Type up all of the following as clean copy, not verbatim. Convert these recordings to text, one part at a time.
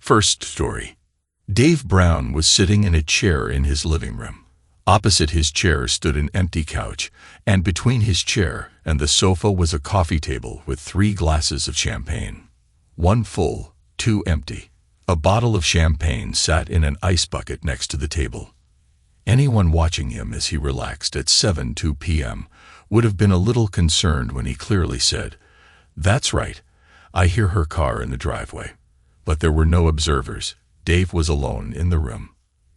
First story. Dave Brown was sitting in a chair in his living room. Opposite his chair stood an empty couch, and between his chair and the sofa was a coffee table with 3 glasses of champagne. 1 full, 2 empty. A bottle of champagne sat in an ice bucket next to the table. Anyone watching him as he relaxed at 7:02 p.m. would have been a little concerned when he clearly said, "That's right, I hear her car in the driveway." But there were no observers. Dave was alone in the room.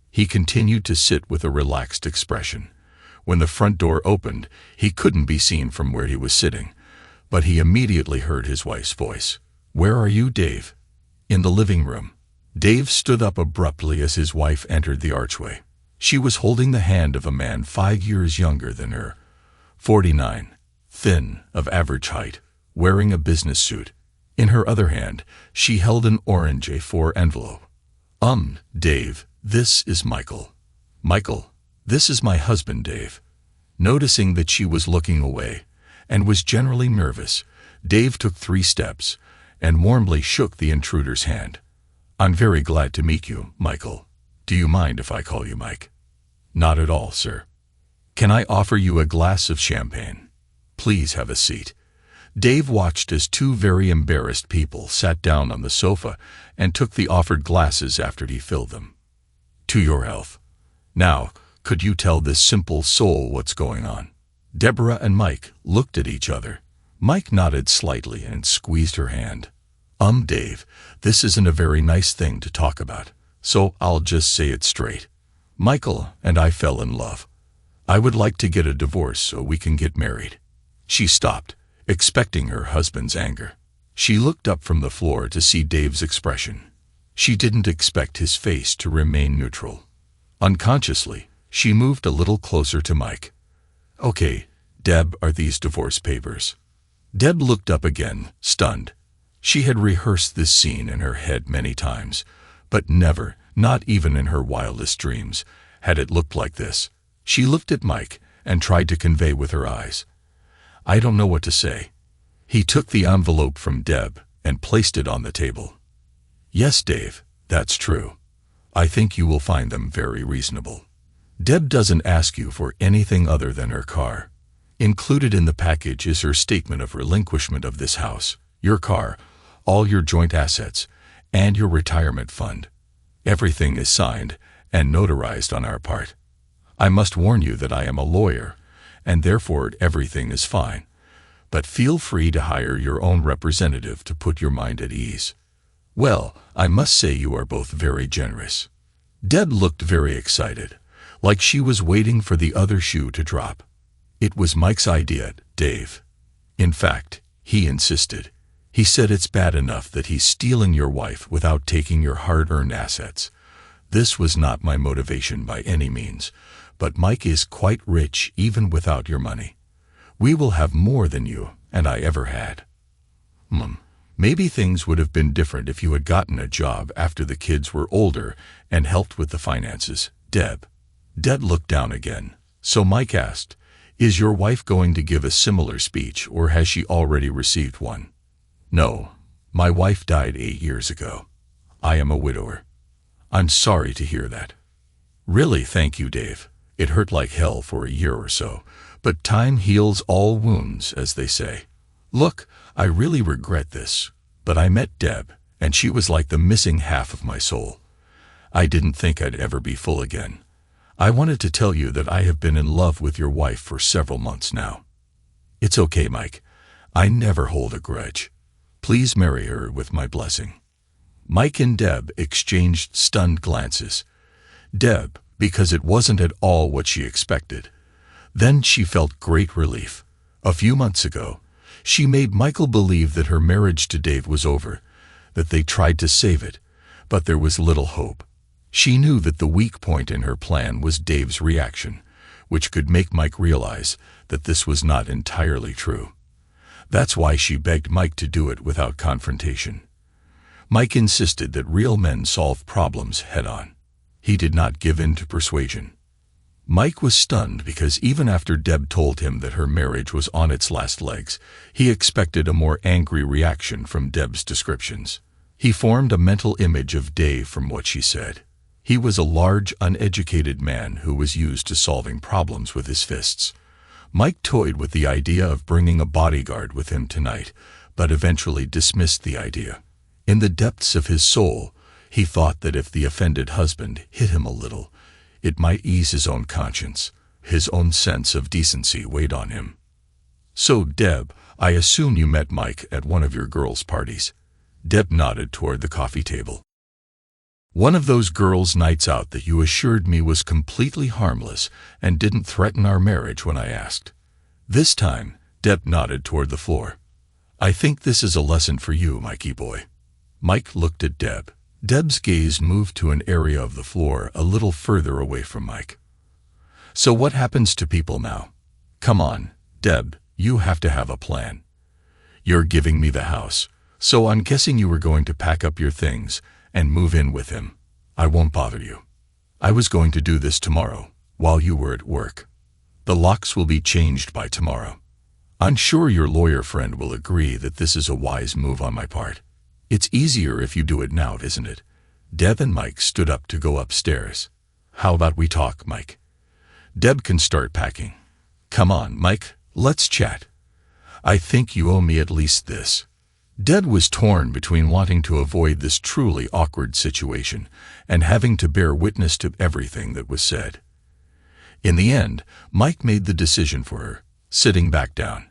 He continued to sit with a relaxed expression. When the front door opened, he couldn't be seen from where he was sitting, but he immediately heard his wife's voice. "Where are you, Dave?" "In the living room." Dave stood up abruptly as his wife entered the archway. She was holding the hand of a man 5 years younger than her, 49, thin, of average height, wearing a business suit. In her other hand, she held an orange A4 envelope. Dave, this is Michael." "Michael, this is my husband, Dave." Noticing that she was looking away and was generally nervous, Dave took 3 steps and warmly shook the intruder's hand. "I'm very glad to meet you, Michael. Do you mind if I call you Mike?" "Not at all, sir." "Can I offer you a glass of champagne?" "Please have a seat." Dave watched as 2 very embarrassed people sat down on the sofa and took the offered glasses after he filled them. "To your health. Now, could you tell this simple soul what's going on?" Deborah and Mike looked at each other. Mike nodded slightly and squeezed her hand. Dave, this isn't a very nice thing to talk about, so I'll just say it straight. Michael and I fell in love. I would like to get a divorce so we can get married." She stopped, expecting her husband's anger. She looked up from the floor to see Dave's expression. She didn't expect his face to remain neutral. Unconsciously, she moved a little closer to Mike. "Okay, Deb, are these divorce papers?" Deb looked up again, stunned. She had rehearsed this scene in her head many times, but never, not even in her wildest dreams, had it looked like this. She looked at Mike and tried to convey with her eyes, "I don't know what to say." He took the envelope from Deb and placed it on the table. "Yes, Dave, that's true. I think you will find them very reasonable. Deb doesn't ask you for anything other than her car. Included in the package is her statement of relinquishment of this house, your car, all your joint assets, and your retirement fund. Everything is signed and notarized on our part. I must warn you that I am a lawyer, and therefore everything is fine, but feel free to hire your own representative to put your mind at ease." "Well, I must say you are both very generous." Deb looked very excited, like she was waiting for the other shoe to drop. "It was Mike's idea, Dave. In fact, he insisted. He said it's bad enough that he's stealing your wife without taking your hard-earned assets. This was not my motivation by any means, but Mike is quite rich even without your money. We will have more than you and I ever had." Maybe things would have been different if you had gotten a job after the kids were older and helped with the finances, Deb." Deb looked down again, so Mike asked, "Is your wife going to give a similar speech, or has she already received one?" "No, my wife died 8 years ago. I am a widower." "I'm sorry to hear that." "Really, thank you, Dave. It hurt like hell for a year or so, but time heals all wounds, as they say. Look, I really regret this, but I met Deb, and she was like the missing half of my soul. I didn't think I'd ever be full again. I wanted to tell you that I have been in love with your wife for several months now." "It's okay, Mike. I never hold a grudge. Please marry her with my blessing." Mike and Deb exchanged stunned glances. Deb, because it wasn't at all what she expected. Then she felt great relief. A few months ago, she made Michael believe that her marriage to Dave was over, that they tried to save it, but there was little hope. She knew that the weak point in her plan was Dave's reaction, which could make Mike realize that this was not entirely true. That's why she begged Mike to do it without confrontation. Mike insisted that real men solve problems head-on. He did not give in to persuasion. Mike was stunned because even after Deb told him that her marriage was on its last legs, he expected a more angry reaction from Deb's descriptions. He formed a mental image of Dave from what she said. He was a large, uneducated man who was used to solving problems with his fists. Mike toyed with the idea of bringing a bodyguard with him tonight, but eventually dismissed the idea. In the depths of his soul, he thought that if the offended husband hit him a little, it might ease his own conscience. His own sense of decency weighed on him. "So, Deb, I assume you met Mike at one of your girls' parties." Deb nodded toward the coffee table. "One of those girls' nights out that you assured me was completely harmless and didn't threaten our marriage when I asked." This time, Deb nodded toward the floor. "I think this is a lesson for you, Mikey boy." Mike looked at Deb. Deb's gaze moved to an area of the floor a little further away from Mike. "So what happens to people now? Come on, Deb, you have to have a plan. You're giving me the house, so I'm guessing you were going to pack up your things and move in with him. I won't bother you. I was going to do this tomorrow, while you were at work. The locks will be changed by tomorrow. I'm sure your lawyer friend will agree that this is a wise move on my part. It's easier if you do it now, isn't it?" Deb and Mike stood up to go upstairs. "How about we talk, Mike? Deb can start packing." "Come on, Mike, let's chat. I think you owe me at least this." Deb was torn between wanting to avoid this truly awkward situation and having to bear witness to everything that was said. In the end, Mike made the decision for her, sitting back down.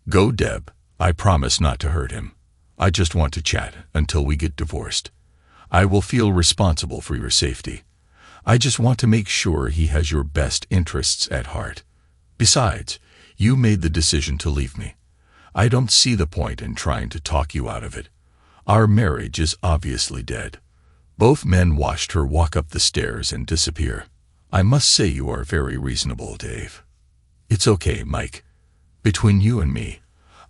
"Go, Deb. I promise not to hurt him. I just want to chat until we get divorced. I will feel responsible for your safety. I just want to make sure he has your best interests at heart. Besides, you made the decision to leave me. I don't see the point in trying to talk you out of it. Our marriage is obviously dead." Both men watched her walk up the stairs and disappear. "I must say you are very reasonable, Dave." "It's okay, Mike. Between you and me,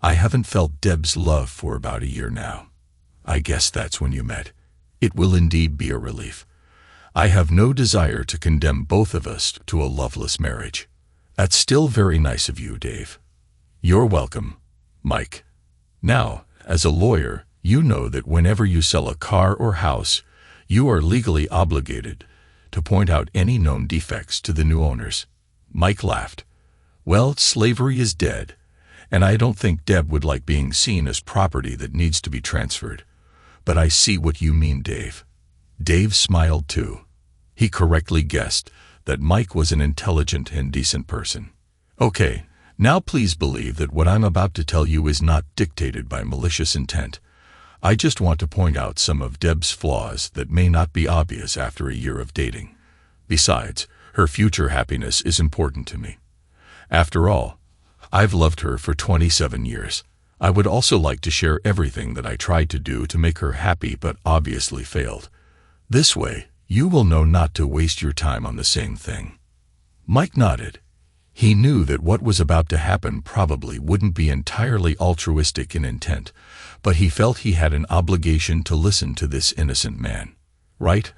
I haven't felt Deb's love for about a year now. I guess that's when you met. It will indeed be a relief. I have no desire to condemn both of us to a loveless marriage." "That's still very nice of you, Dave." "You're welcome, Mike. Now, as a lawyer, you know that whenever you sell a car or house, you are legally obligated to point out any known defects to the new owners." Mike laughed. "Well, slavery is dead, and I don't think Deb would like being seen as property that needs to be transferred. But I see what you mean, Dave." Dave smiled too. He correctly guessed that Mike was an intelligent and decent person. "Okay, now please believe that what I'm about to tell you is not dictated by malicious intent. I just want to point out some of Deb's flaws that may not be obvious after a year of dating. Besides, her future happiness is important to me. After all, I've loved her for 27 years. I would also like to share everything that I tried to do to make her happy but obviously failed. This way, you will know not to waste your time on the same thing." Mike nodded. He knew that what was about to happen probably wouldn't be entirely altruistic in intent, but he felt he had an obligation to listen to this innocent man. "Right?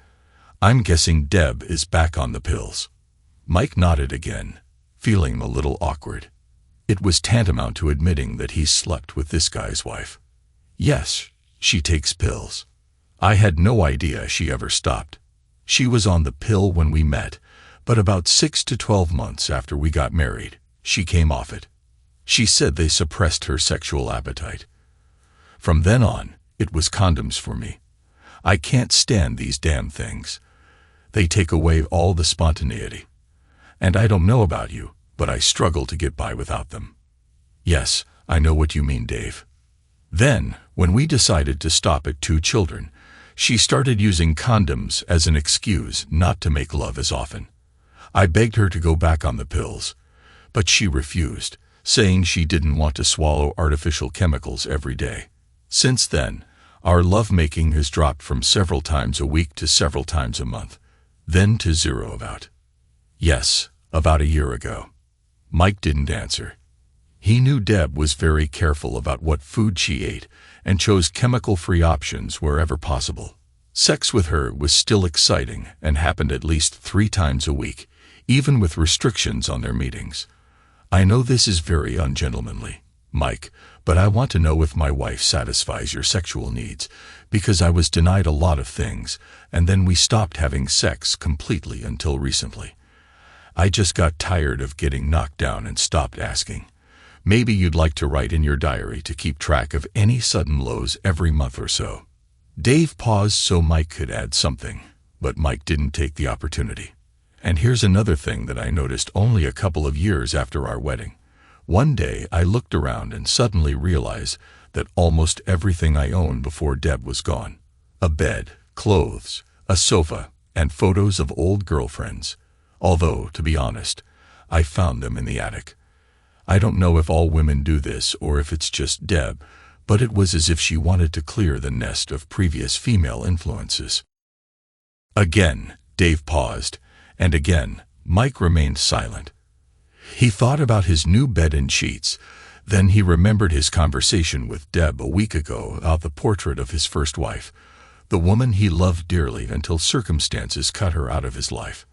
I'm guessing Deb is back on the pills." Mike nodded again, feeling a little awkward. It was tantamount to admitting that he slept with this guy's wife. "Yes, she takes pills. I had no idea she ever stopped. She was on the pill when we met, but about 6 to 12 months after we got married, she came off it. She said they suppressed her sexual appetite. From then on, it was condoms for me. I can't stand these damn things. They take away all the spontaneity. And I don't know about you, but I struggle to get by without them." "Yes, I know what you mean, Dave." Then, when we decided to stop at 2 children, she started using condoms as an excuse not to make love as often. I begged her to go back on the pills, but she refused, saying she didn't want to swallow artificial chemicals every day. Since then, our lovemaking has dropped from several times a week to several times a month, then to 0 about. "Yes, about a year ago." Mike didn't answer. He knew Deb was very careful about what food she ate and chose chemical-free options wherever possible. Sex with her was still exciting and happened at least 3 times a week, even with restrictions on their meetings. "I know this is very ungentlemanly, Mike, but I want to know if my wife satisfies your sexual needs, because I was denied a lot of things, and then we stopped having sex completely until recently. I just got tired of getting knocked down and stopped asking. Maybe you'd like to write in your diary to keep track of any sudden lows every month or so." Dave paused so Mike could add something, but Mike didn't take the opportunity. And here's another thing that I noticed only a couple of years after our wedding. One day I looked around and suddenly realized that almost everything I owned before Deb was gone. A bed, clothes, a sofa, and photos of old girlfriends. Although, to be honest, I found them in the attic. I don't know if all women do this or if it's just Deb, but it was as if she wanted to clear the nest of previous female influences. Again, Dave paused, and again, Mike remained silent. He thought about his new bed and sheets. Then he remembered his conversation with Deb a week ago about the portrait of his first wife, the woman he loved dearly until circumstances cut her out of his life.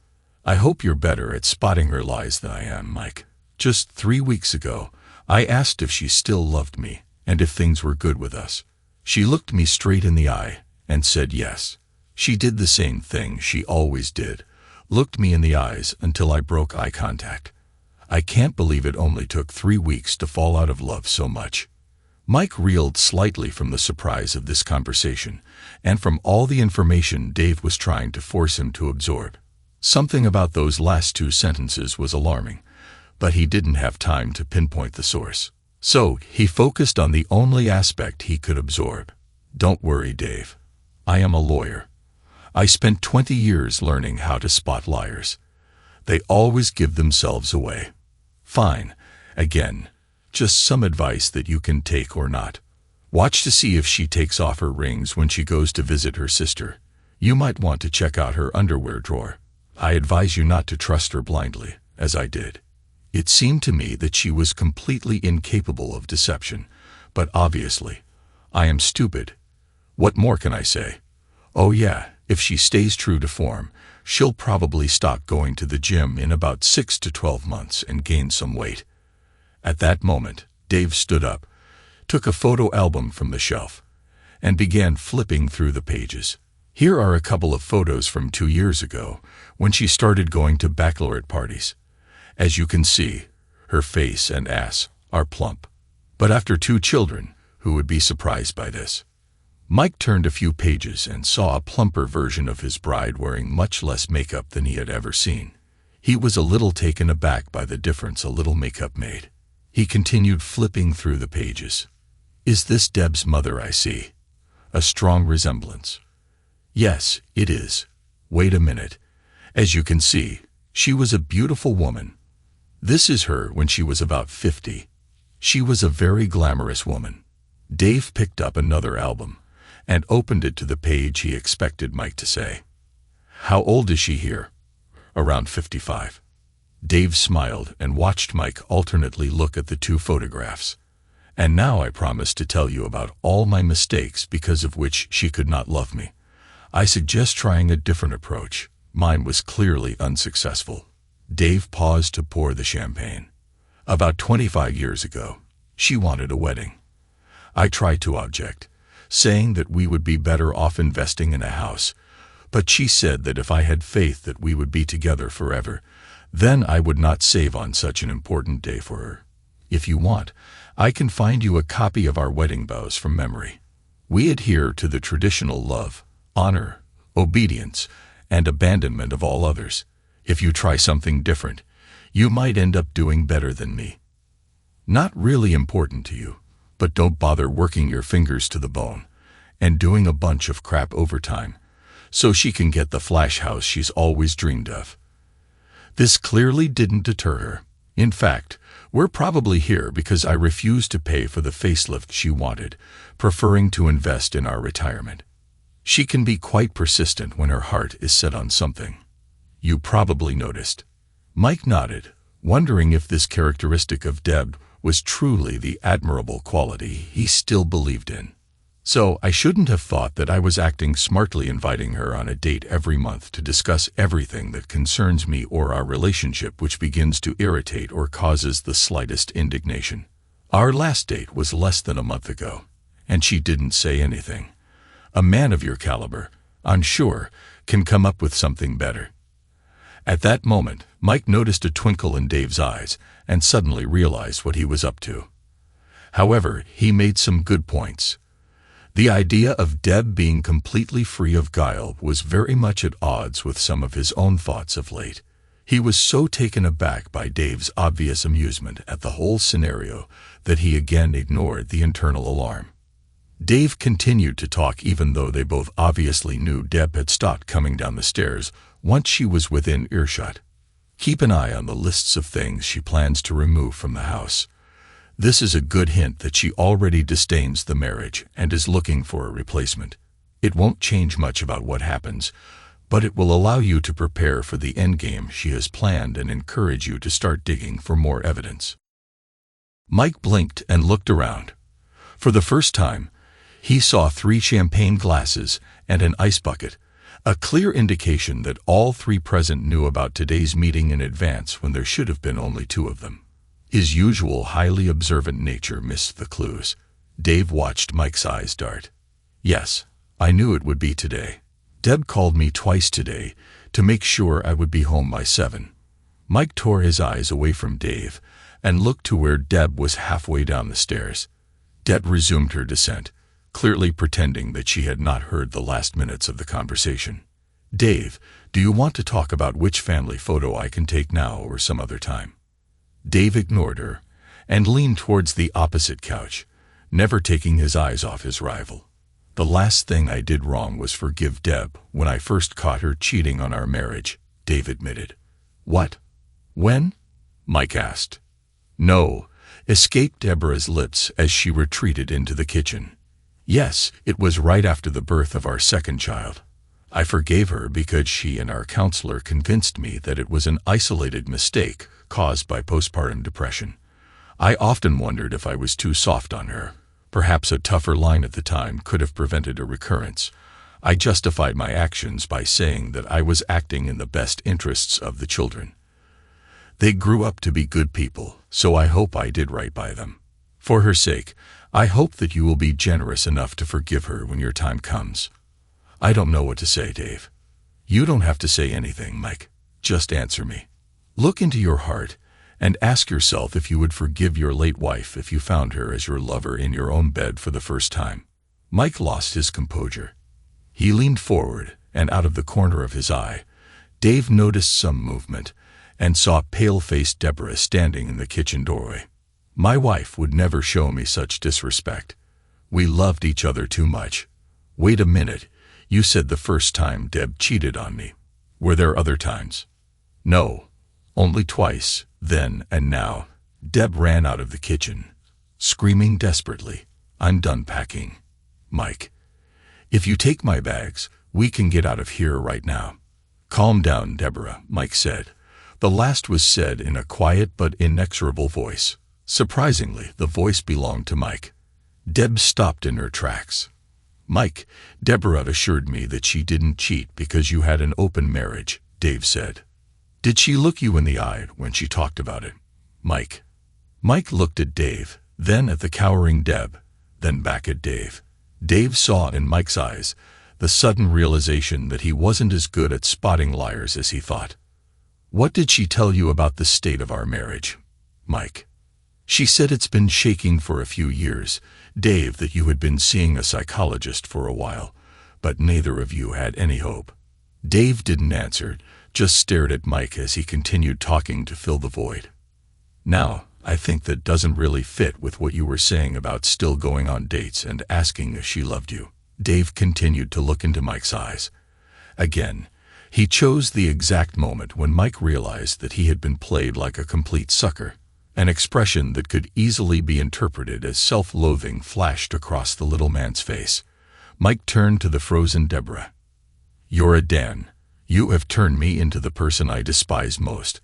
"I hope you're better at spotting her lies than I am, Mike. Just 3 weeks ago, I asked if she still loved me and if things were good with us. She looked me straight in the eye and said yes. She did the same thing she always did, looked me in the eyes until I broke eye contact. I can't believe it only took 3 weeks to fall out of love so much." Mike reeled slightly from the surprise of this conversation and from all the information Dave was trying to force him to absorb. Something about those last 2 sentences was alarming, but he didn't have time to pinpoint the source. So he focused on the only aspect he could absorb. "Don't worry, Dave. I am a lawyer. I spent 20 years learning how to spot liars. They always give themselves away. Fine. Again, just some advice that you can take or not. Watch to see if she takes off her rings when she goes to visit her sister. You might want to check out her underwear drawer. I advise you not to trust her blindly, as I did. It seemed to me that she was completely incapable of deception, but obviously, I am stupid. What more can I say? Oh yeah, if she stays true to form, she'll probably stop going to the gym in about 6 to 12 months and gain some weight." At that moment, Dave stood up, took a photo album from the shelf, and began flipping through the pages. Here are a couple of photos from 2 years ago, when she started going to baccalaureate parties. As you can see, her face and ass are plump. But after 2 children, who would be surprised by this? Mike turned a few pages and saw a plumper version of his bride wearing much less makeup than he had ever seen. He was a little taken aback by the difference a little makeup made. He continued flipping through the pages. "Is this Deb's mother I see? A strong resemblance. Yes, it is. Wait a minute. As you can see, she was a beautiful woman. This is her when she was about 50. She was a very glamorous woman." Dave picked up another album and opened it to the page he expected Mike to say. "How old is she here?" "Around 55. Dave smiled and watched Mike alternately look at the 2 photographs. "And now I promise to tell you about all my mistakes because of which she could not love me. I suggest trying a different approach. Mine was clearly unsuccessful." Dave paused to pour the champagne. "About 25 years ago, she wanted a wedding. I tried to object, saying that we would be better off investing in a house, but she said that if I had faith that we would be together forever, then I would not save on such an important day for her. If you want, I can find you a copy of our wedding vows from memory. We adhere to the traditional love, honor, obedience, and abandonment of all others. If you try something different, you might end up doing better than me. Not really important to you, but don't bother working your fingers to the bone and doing a bunch of crap overtime so she can get the flash house she's always dreamed of." This clearly didn't deter her. In fact, we're probably here because I refused to pay for the facelift she wanted, preferring to invest in our retirement. She can be quite persistent when her heart is set on something. You probably noticed. Mike nodded, wondering if this characteristic of Deb was truly the admirable quality he still believed in. "So I shouldn't have thought that I was acting smartly inviting her on a date every month to discuss everything that concerns me or our relationship which begins to irritate or causes the slightest indignation. Our last date was less than a month ago, and she didn't say anything. A man of your caliber, I'm sure, can come up with something better." At that moment, Mike noticed a twinkle in Dave's eyes and suddenly realized what he was up to. However, he made some good points. The idea of Deb being completely free of guile was very much at odds with some of his own thoughts of late. He was so taken aback by Dave's obvious amusement at the whole scenario that he again ignored the internal alarm. Dave continued to talk even though they both obviously knew Deb had stopped coming down the stairs once she was within earshot. "Keep an eye on the lists of things she plans to remove from the house. This is a good hint that she already disdains the marriage and is looking for a replacement. It won't change much about what happens, but it will allow you to prepare for the endgame she has planned and encourage you to start digging for more evidence." Mike blinked and looked around. For the first time, he saw 3 champagne glasses and an ice bucket, a clear indication that all 3 present knew about today's meeting in advance when there should have been only 2 of them. His usual highly observant nature missed the clues. Dave watched Mike's eyes dart. "Yes, I knew it would be today. Deb called me twice today to make sure I would be home by 7. Mike tore his eyes away from Dave and looked to where Deb was halfway down the stairs. Deb resumed her descent, clearly pretending that she had not heard the last minutes of the conversation. "Dave, do you want to talk about which family photo I can take now or some other time?" Dave ignored her and leaned towards the opposite couch, never taking his eyes off his rival. "The last thing I did wrong was forgive Deb when I first caught her cheating on our marriage," Dave admitted. "What? When?" Mike asked. "No," escaped Deborah's lips as she retreated into the kitchen. "Yes, it was right after the birth of our second child. I forgave her because she and our counselor convinced me that it was an isolated mistake caused by postpartum depression. I often wondered if I was too soft on her. Perhaps a tougher line at the time could have prevented a recurrence. I justified my actions by saying that I was acting in the best interests of the children. They grew up to be good people, so I hope I did right by them. For her sake, I hope that you will be generous enough to forgive her when your time comes." "I don't know what to say, Dave." "You don't have to say anything, Mike. Just answer me. Look into your heart and ask yourself if you would forgive your late wife if you found her as your lover in your own bed for the first time." Mike lost his composure. He leaned forward, and out of the corner of his eye, Dave noticed some movement and saw pale-faced Deborah standing in the kitchen doorway. "My wife would never show me such disrespect. We loved each other too much." "Wait a minute, you said the first time Deb cheated on me. Were there other times?" "No, only twice, then and now." Deb ran out of the kitchen, screaming desperately, "I'm done packing. Mike, if you take my bags, we can get out of here right now." "Calm down, Deborah," Mike said. The last was said in a quiet but inexorable voice. Surprisingly, the voice belonged to Mike. Deb stopped in her tracks. "Mike, Deborah assured me that she didn't cheat because you had an open marriage," Dave said. "Did she look you in the eye when she talked about it?" Mike looked at Dave, then at the cowering Deb, then back at Dave. Dave saw in Mike's eyes the sudden realization that he wasn't as good at spotting liars as he thought. "What did she tell you about the state of our marriage?" Mike: "She said it's been shaking for a few years, Dave, that you had been seeing a psychologist for a while, but neither of you had any hope." Dave didn't answer, just stared at Mike as he continued talking to fill the void. "Now, I think that doesn't really fit with what you were saying about still going on dates and asking if she loved you." Dave continued to look into Mike's eyes. Again, he chose the exact moment when Mike realized that he had been played like a complete sucker. An expression that could easily be interpreted as self-loathing flashed across the little man's face. Mike turned to the frozen Deborah. "You're a Dan. You have turned me into the person I despise most.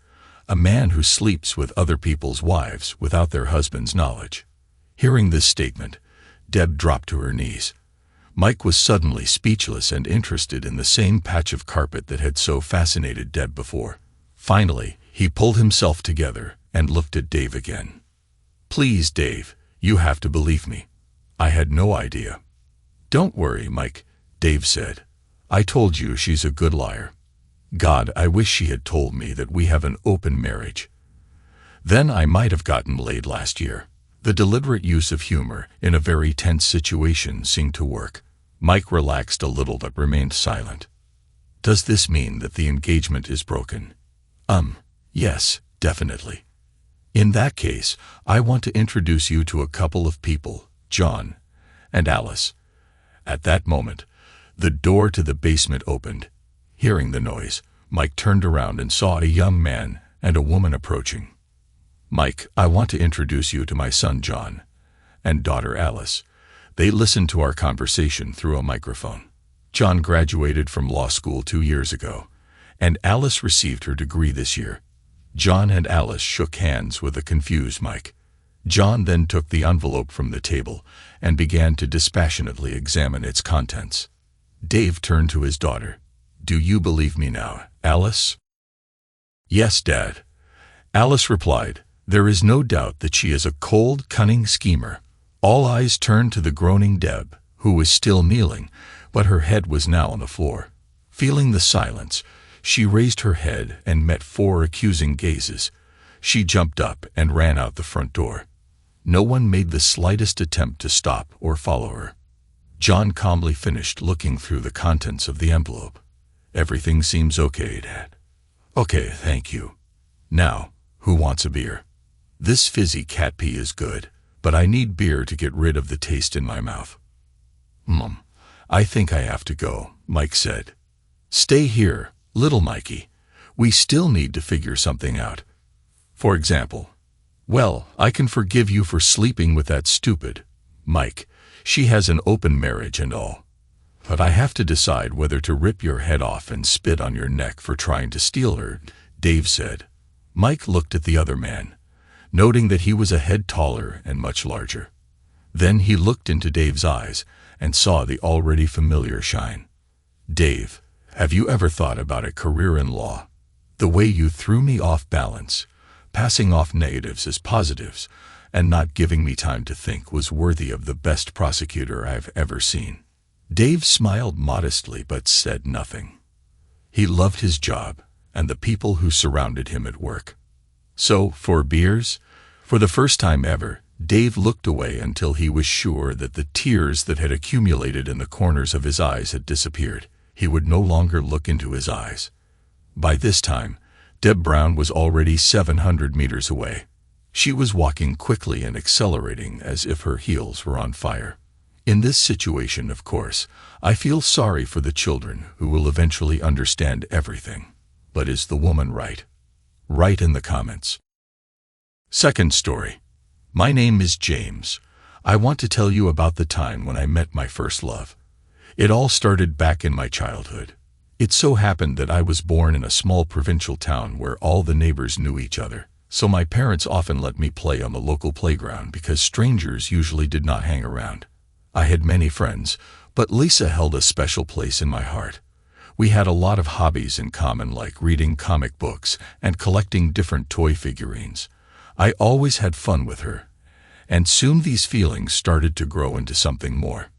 A man who sleeps with other people's wives without their husband's knowledge." Hearing this statement, Deb dropped to her knees. Mike was suddenly speechless and interested in the same patch of carpet that had so fascinated Deb before. Finally, he pulled himself together and looked at Dave again. "Please, Dave, you have to believe me. I had no idea." "Don't worry, Mike. Dave said. "I told you she's a good liar. God, I wish she had told me that we have an open marriage. Then I might have gotten laid last year." The deliberate use of humor in a very tense situation seemed to work. Mike relaxed a little but remained silent. "Does this mean that the engagement is broken?" Yes, definitely. "In that case, I want to introduce you to a couple of people, John and Alice." At that moment, the door to the basement opened. Hearing the noise, Mike turned around and saw a young man and a woman approaching. "Mike, I want to introduce you to my son John and daughter Alice." They listened to our conversation through a microphone. John graduated from law school 2 years ago, and Alice received her degree this year. John and Alice shook hands with a confused Mike. John then took the envelope from the table and began to dispassionately examine its contents. Dave turned to his daughter. "Do you believe me now, Alice?" "Yes, Dad," Alice replied. There is no doubt that she is a cold, cunning schemer. All eyes turned to the groaning Deb, who was still kneeling, but her head was now on the floor. Feeling the silence, she raised her head and met 4 accusing gazes. She jumped up and ran out the front door. No one made the slightest attempt to stop or follow her. John calmly finished looking through the contents of the envelope. "Everything seems okay, Dad." "Okay, thank you. Now, who wants a beer? This fizzy cat pee is good, but I need beer to get rid of the taste in my mouth." I think I have to go," Mike said. "Stay here, little Mikey. We still need to figure something out. For example, well, I can forgive you for sleeping with that stupid Mike. She has an open marriage and all. But I have to decide whether to rip your head off and spit on your neck for trying to steal her," Dave said. Mike looked at the other man, noting that he was a head taller and much larger. Then he looked into Dave's eyes and saw the already familiar shine. "Dave, have you ever thought about a career in law? The way you threw me off balance, passing off negatives as positives, and not giving me time to think was worthy of the best prosecutor I've ever seen." Dave smiled modestly but said nothing. He loved his job and the people who surrounded him at work. "So, for beers?" For the first time ever, Dave looked away until he was sure that the tears that had accumulated in the corners of his eyes had disappeared. He would no longer look into his eyes. By this time, Deb Brown was already 700 meters away. She was walking quickly and accelerating as if her heels were on fire. In this situation, of course, I feel sorry for the children who will eventually understand everything. But is the woman right? Write in the comments. Second story. My name is James. I want to tell you about the time when I met my first love. It all started back in my childhood. It so happened that I was born in a small provincial town where all the neighbors knew each other, so my parents often let me play on the local playground because strangers usually did not hang around. I had many friends, but Lisa held a special place in my heart. We had a lot of hobbies in common, like reading comic books and collecting different toy figurines. I always had fun with her, and soon these feelings started to grow into something more.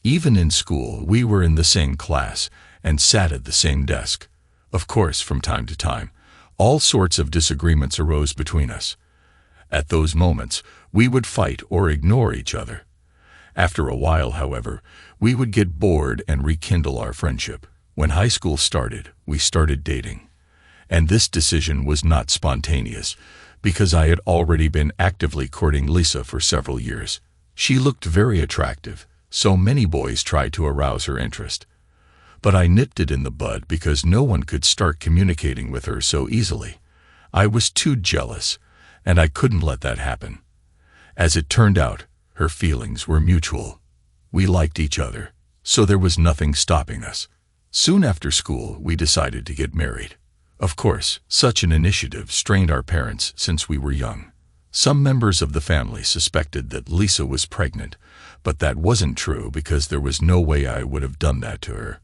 Even in school, we were in the same class and sat at the same desk. Of course, from time to time, all sorts of disagreements arose between us. At those moments, we would fight or ignore each other. After a while, however, we would get bored and rekindle our friendship. When high school started, we started dating. And this decision was not spontaneous, because I had already been actively courting Lisa for several years. She looked very attractive, so many boys tried to arouse her interest. But I nipped it in the bud because no one could start communicating with her so easily. I was too jealous, and I couldn't let that happen. As it turned out, her feelings were mutual. We liked each other, so there was nothing stopping us. Soon after school, we decided to get married. Of course, such an initiative strained our parents since we were young. Some members of the family suspected that Lisa was pregnant, but that wasn't true because there was no way I would have done that to her.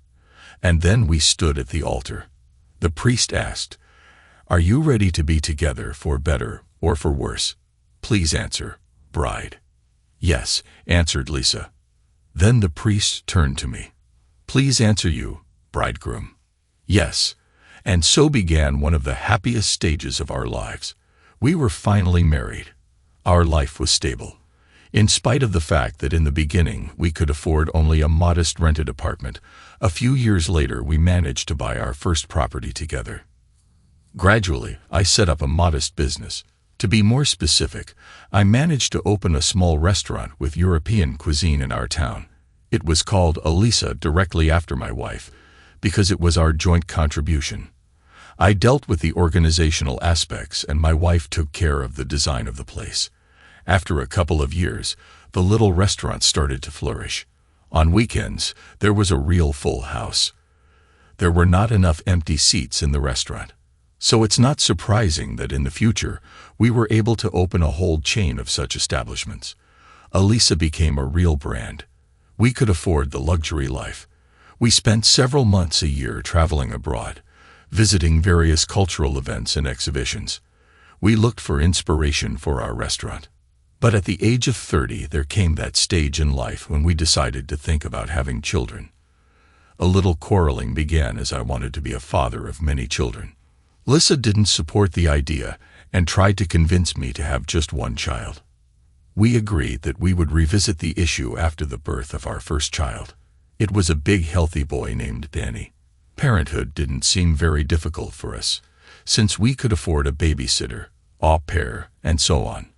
And then we stood at the altar. The priest asked, "Are you ready to be together for better or for worse? Please answer, bride." "Yes," answered Lisa. Then the priest turned to me. Please answer you, bridegroom. Yes. And so began one of the happiest stages of our lives. We were finally married. Our life was stable. In spite of the fact that in the beginning we could afford only a modest rented apartment, a few years later we managed to buy our first property together. Gradually, I set up a modest business. To be more specific, I managed to open a small restaurant with European cuisine in our town. It was called Elisa directly after my wife, because it was our joint contribution. I dealt with the organizational aspects and my wife took care of the design of the place. After a couple of years, the little restaurant started to flourish. On weekends, there was a real full house. There were not enough empty seats in the restaurant. So it's not surprising that in the future, we were able to open a whole chain of such establishments. Elisa became a real brand. We could afford the luxury life. We spent several months a year traveling abroad, visiting various cultural events and exhibitions. We looked for inspiration for our restaurant. But at the age of 30, there came that stage in life when we decided to think about having children. A little quarreling began as I wanted to be a father of many children. Lisa didn't support the idea and tried to convince me to have just one child. We agreed that we would revisit the issue after the birth of our first child. It was a big, healthy boy named Danny. Parenthood didn't seem very difficult for us, since we could afford a babysitter, au pair, and so on.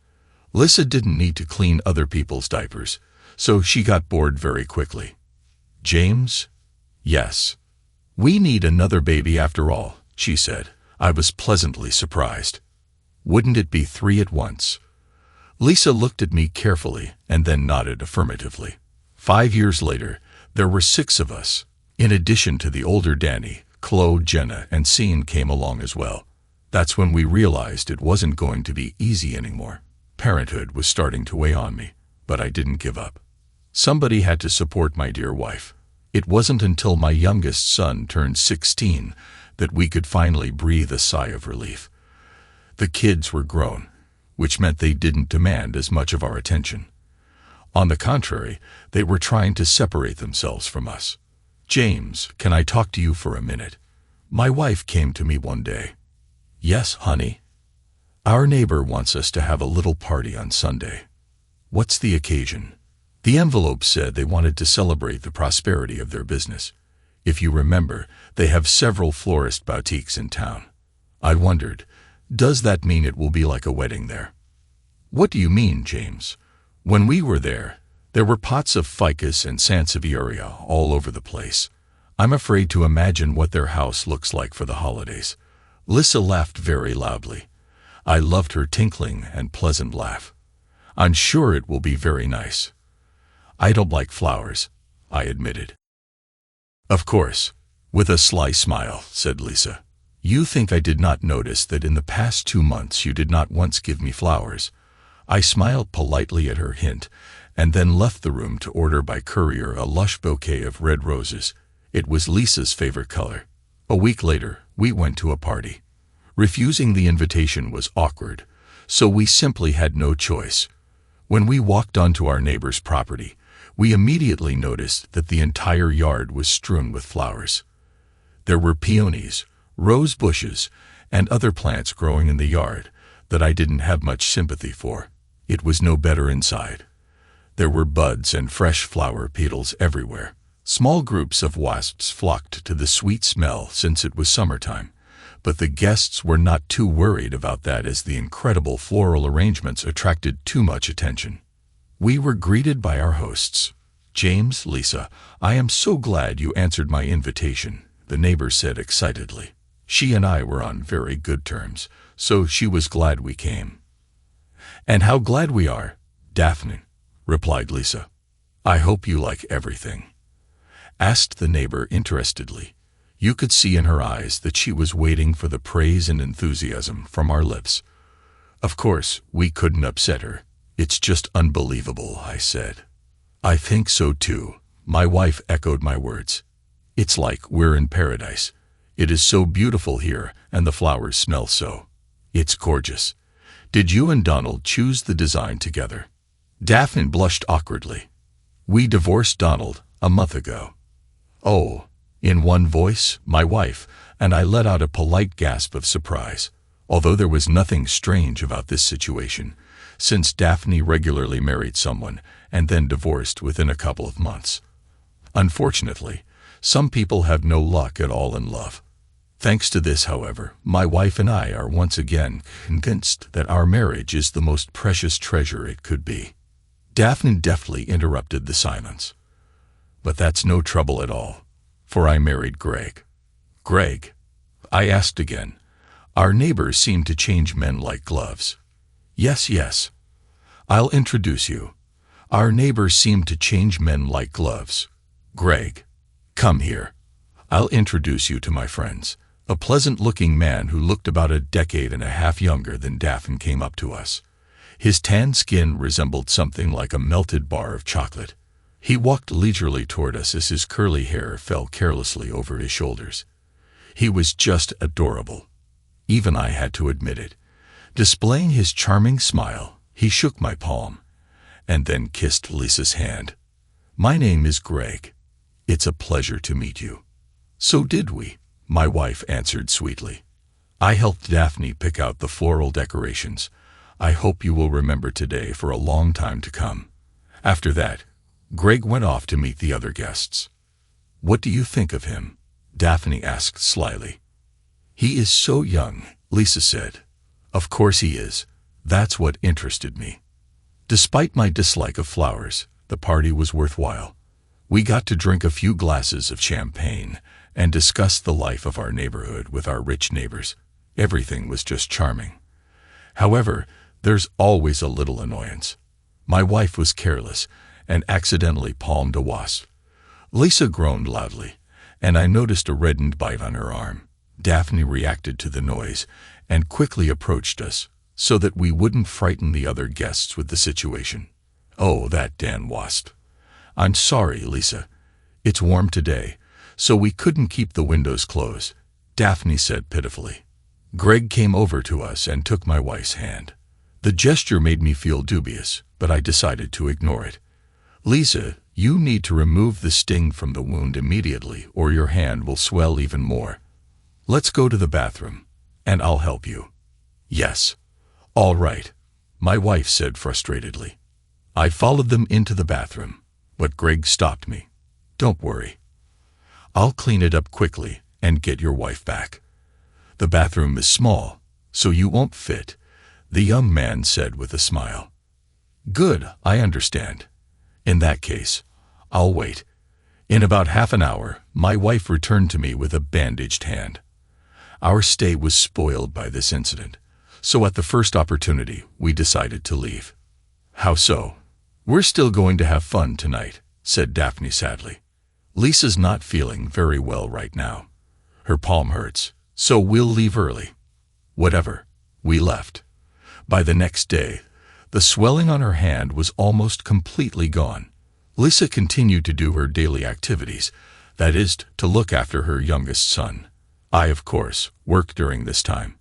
Lisa didn't need to clean other people's diapers, so she got bored very quickly. James? Yes. We need another baby after all, she said. I was pleasantly surprised. Wouldn't it be 3 at once? Lisa looked at me carefully and then nodded affirmatively. 5 years later, there were 6 of us. In addition to the older Danny, Chloe, Jenna, and Sean came along as well. That's when we realized it wasn't going to be easy anymore. Parenthood was starting to weigh on me, but I didn't give up. Somebody had to support my dear wife. It wasn't until my youngest son turned 16 that we could finally breathe a sigh of relief. The kids were grown, which meant they didn't demand as much of our attention. On the contrary, they were trying to separate themselves from us. James, can I talk to you for a minute? My wife came to me one day. Yes, honey. Our neighbor wants us to have a little party on Sunday. What's the occasion? The envelope said they wanted to celebrate the prosperity of their business. If you remember, they have several florist boutiques in town. I wondered, does that mean it will be like a wedding there? What do you mean, James? When we were there were pots of ficus and sansevieria all over the place. I'm afraid to imagine what their house looks like for the holidays. Lisa laughed very loudly. I loved her tinkling and pleasant laugh. I'm sure it will be very nice. I don't like flowers, I admitted. Of course, with a sly smile, said Lisa. You think I did not notice that in the past 2 months you did not once give me flowers. I smiled politely at her hint and then left the room to order by courier a lush bouquet of red roses. It was Lisa's favorite color. A week later, we went to a party. Refusing the invitation was awkward, so we simply had no choice. When we walked onto our neighbor's property, we immediately noticed that the entire yard was strewn with flowers. There were peonies, rose bushes, and other plants growing in the yard that I didn't have much sympathy for. It was no better inside. There were buds and fresh flower petals everywhere. Small groups of wasps flocked to the sweet smell since it was summertime, but the guests were not too worried about that as the incredible floral arrangements attracted too much attention. We were greeted by our hosts. James, Lisa, I am so glad you answered my invitation, the neighbor said excitedly. She and I were on very good terms, so she was glad we came. And how glad we are, Daphne, replied Lisa. I hope you like everything, asked the neighbor interestedly. You could see in her eyes that she was waiting for the praise and enthusiasm from our lips. Of course, we couldn't upset her. It's just unbelievable, I said. I think so too, my wife echoed my words. It's like we're in paradise. It is so beautiful here, and the flowers smell so. It's gorgeous. Did you and Donald choose the design together? Daphne blushed awkwardly. We divorced Donald a month ago. "Oh," in one voice, my wife, and I let out a polite gasp of surprise, although there was nothing strange about this situation, since Daphne regularly married someone and then divorced within a couple of months. Unfortunately, some people have no luck at all in love. Thanks to this, however, my wife and I are once again convinced that our marriage is the most precious treasure it could be. Daphne deftly interrupted the silence. But that's no trouble at all, for I married Greg. Greg? I asked again. Our neighbors seem to change men like gloves. Yes, yes. I'll introduce you. Our neighbors seem to change men like gloves. Greg, come here. I'll introduce you to my friends. A pleasant-looking man who looked about a decade and a half younger than Daphne came up to us. His tan skin resembled something like a melted bar of chocolate. He walked leisurely toward us as his curly hair fell carelessly over his shoulders. He was just adorable. Even I had to admit it. Displaying his charming smile, he shook my palm, and then kissed Lisa's hand. "My name is Greg. It's a pleasure to meet you." "So did we," my wife answered sweetly. I helped Daphne pick out the floral decorations. I hope you will remember today for a long time to come. After that, Greg went off to meet the other guests. "What do you think of him?" Daphne asked slyly. "He is so young," Lisa said. "Of course he is. That's what interested me." Despite my dislike of flowers, the party was worthwhile. We got to drink a few glasses of champagne and discuss the life of our neighborhood with our rich neighbors. Everything was just charming. However, there's always a little annoyance. My wife was careless and accidentally palmed a wasp. Lisa groaned loudly, and I noticed a reddened bite on her arm. Daphne reacted to the noise and quickly approached us so that we wouldn't frighten the other guests with the situation. "Oh, that damn wasp. I'm sorry, Lisa. It's warm today, so we couldn't keep the windows closed," Daphne said pitifully. Greg came over to us and took my wife's hand. The gesture made me feel dubious, but I decided to ignore it. "Lisa, you need to remove the sting from the wound immediately or your hand will swell even more. Let's go to the bathroom, and I'll help you." "Yes. All right," my wife said frustratedly. I followed them into the bathroom, but Greg stopped me. "Don't worry. I'll clean it up quickly and get your wife back. The bathroom is small, so you won't fit," the young man said with a smile. "Good, I understand. In that case, I'll wait." In about half an hour, my wife returned to me with a bandaged hand. Our stay was spoiled by this incident, so at the first opportunity, we decided to leave. "How so?" "We're still going to have fun tonight," said Daphne sadly. "Lisa's not feeling very well right now. Her palm hurts, so we'll leave early." Whatever. We left. By the next day, the swelling on her hand was almost completely gone. Lisa continued to do her daily activities, that is, to look after her youngest son. I, of course, worked during this time.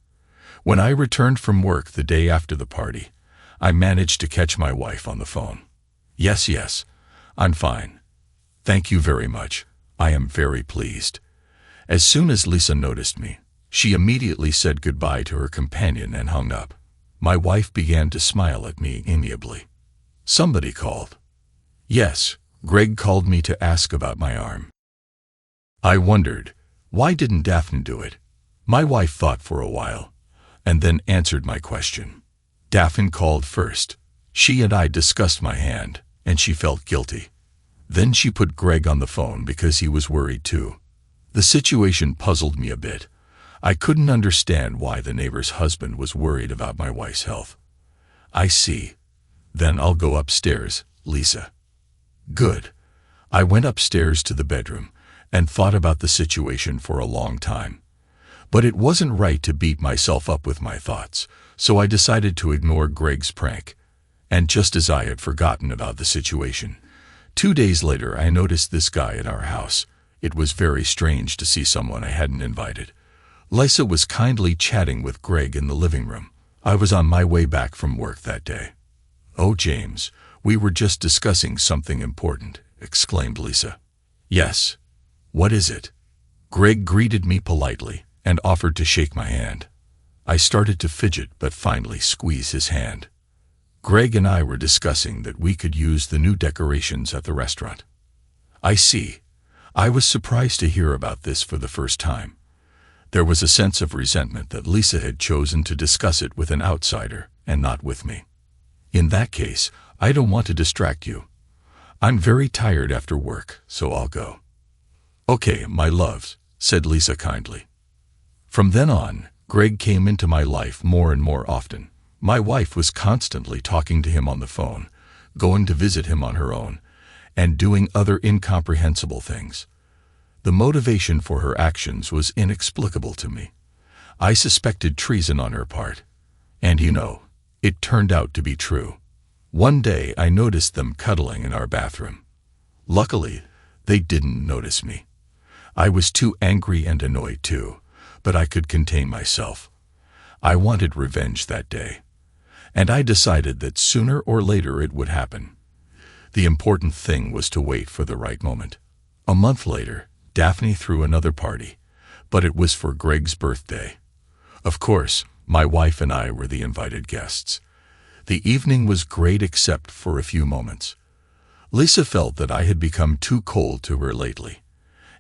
When I returned from work the day after the party, I managed to catch my wife on the phone. Yes, I'm fine. Thank you very much. I am very pleased." As soon as Lisa noticed me, she immediately said goodbye to her companion and hung up. My wife began to smile at me amiably. "Somebody called." "Yes, Greg called me to ask about my arm." I wondered, why didn't Daphne do it? My wife thought for a while, and then answered my question. Daphne called first. She and I discussed my hand, and she felt guilty. Then she put Greg on the phone because he was worried too. The situation puzzled me a bit. I couldn't understand why the neighbor's husband was worried about my wife's health. "I see. Then I'll go upstairs, Lisa." Good. I went upstairs to the bedroom and thought about the situation for a long time. But it wasn't right to beat myself up with my thoughts, so I decided to ignore Greg's prank. And just as I had forgotten about the situation, 2 days later I noticed this guy at our house. It was very strange to see someone I hadn't invited. Lisa was kindly chatting with Greg in the living room. I was on my way back from work that day. "Oh, James, we were just discussing something important," exclaimed Lisa. "Yes. "What is it?" Greg greeted me politely and offered to shake my hand. I started to fidget but finally squeezed his hand. Greg and I were discussing that we could use the new decorations at the restaurant. "I see." I was surprised to hear about this for the first time. There was a sense of resentment that Lisa had chosen to discuss it with an outsider and not with me. "In that case, I don't want to distract you. I'm very tired after work, so I'll go." "Okay, my loves," said Lisa kindly. From then on, Greg came into my life more and more often. My wife was constantly talking to him on the phone, going to visit him on her own, and doing other incomprehensible things. The motivation for her actions was inexplicable to me. I suspected treason on her part. And it turned out to be true. One day I noticed them cuddling in our bathroom. Luckily, they didn't notice me. I was too angry and annoyed too, but I could contain myself. I wanted revenge that day. And I decided that sooner or later it would happen. The important thing was to wait for the right moment. A month later, Daphne threw another party, but it was for Greg's birthday. Of course, my wife and I were the invited guests. The evening was great except for a few moments. Lisa felt that I had become too cold to her lately,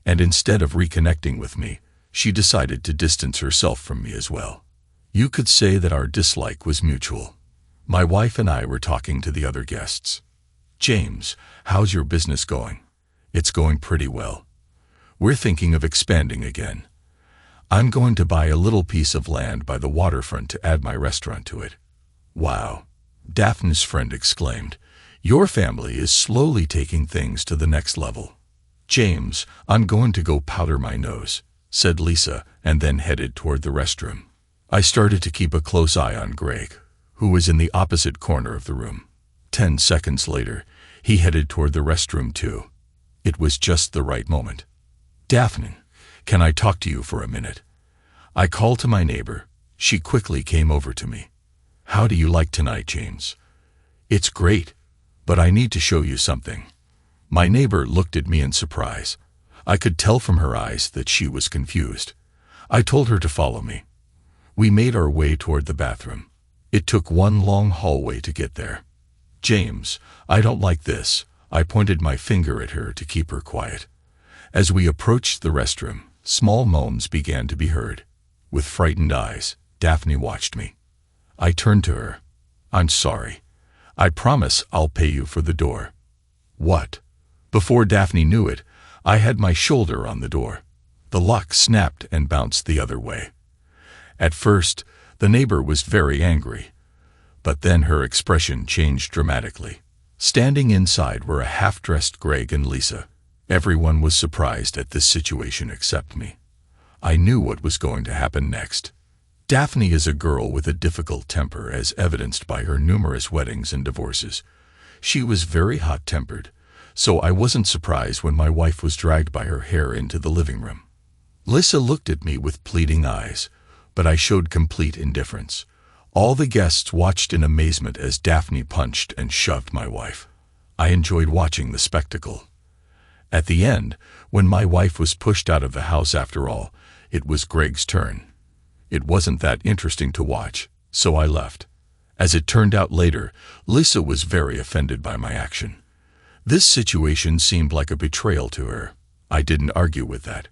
and instead of reconnecting with me, she decided to distance herself from me as well. You could say that our dislike was mutual. My wife and I were talking to the other guests. "James, how's your business going?" "It's going pretty well. We're thinking of expanding again. I'm going to buy a little piece of land by the waterfront to add my restaurant to it." "Wow," Daphne's friend exclaimed. "Your family is slowly taking things to the next level." "James, I'm going to go powder my nose," said Lisa, and then headed toward the restroom. I started to keep a close eye on Greg, who was in the opposite corner of the room. 10 seconds later, he headed toward the restroom too. It was just the right moment. "Daphne, can I talk to you for a minute?" I called to my neighbor. She quickly came over to me. "How do you like tonight, James?" "It's great, but I need to show you something." My neighbor looked at me in surprise. I could tell from her eyes that she was confused. I told her to follow me. We made our way toward the bathroom. It took one long hallway to get there. "James, I don't like this." I pointed my finger at her to keep her quiet. As we approached the restroom, small moans began to be heard. With frightened eyes, Daphne watched me. I turned to her. "I'm sorry. I promise I'll pay you for the door." "What?" Before Daphne knew it, I had my shoulder on the door. The lock snapped and bounced the other way. At first, the neighbor was very angry, but then her expression changed dramatically. Standing inside were a half-dressed Greg and Lisa. Everyone was surprised at this situation except me. I knew what was going to happen next. Daphne is a girl with a difficult temper, as evidenced by her numerous weddings and divorces. She was very hot-tempered, so I wasn't surprised when my wife was dragged by her hair into the living room. Lisa looked at me with pleading eyes, but I showed complete indifference. All the guests watched in amazement as Daphne punched and shoved my wife. I enjoyed watching the spectacle. At the end, when my wife was pushed out of the house after all, it was Greg's turn. It wasn't that interesting to watch, so I left. As it turned out later, Lisa was very offended by my action. This situation seemed like a betrayal to her. I didn't argue with that.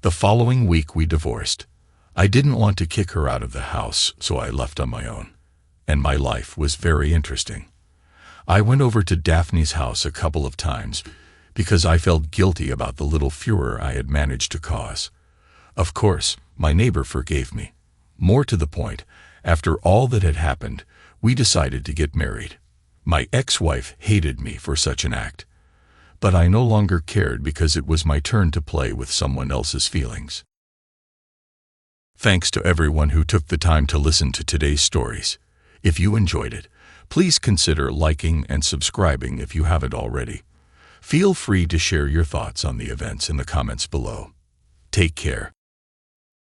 The following week we divorced. I didn't want to kick her out of the house, so I left on my own. And my life was very interesting. I went over to Daphne's house a couple of times because I felt guilty about the little furor I had managed to cause. Of course, my neighbor forgave me. More to the point, after all that had happened, we decided to get married. My ex-wife hated me for such an act, but I no longer cared because it was my turn to play with someone else's feelings. Thanks to everyone who took the time to listen to today's stories. If you enjoyed it, please consider liking and subscribing if you haven't already. Feel free to share your thoughts on the events in the comments below. Take care.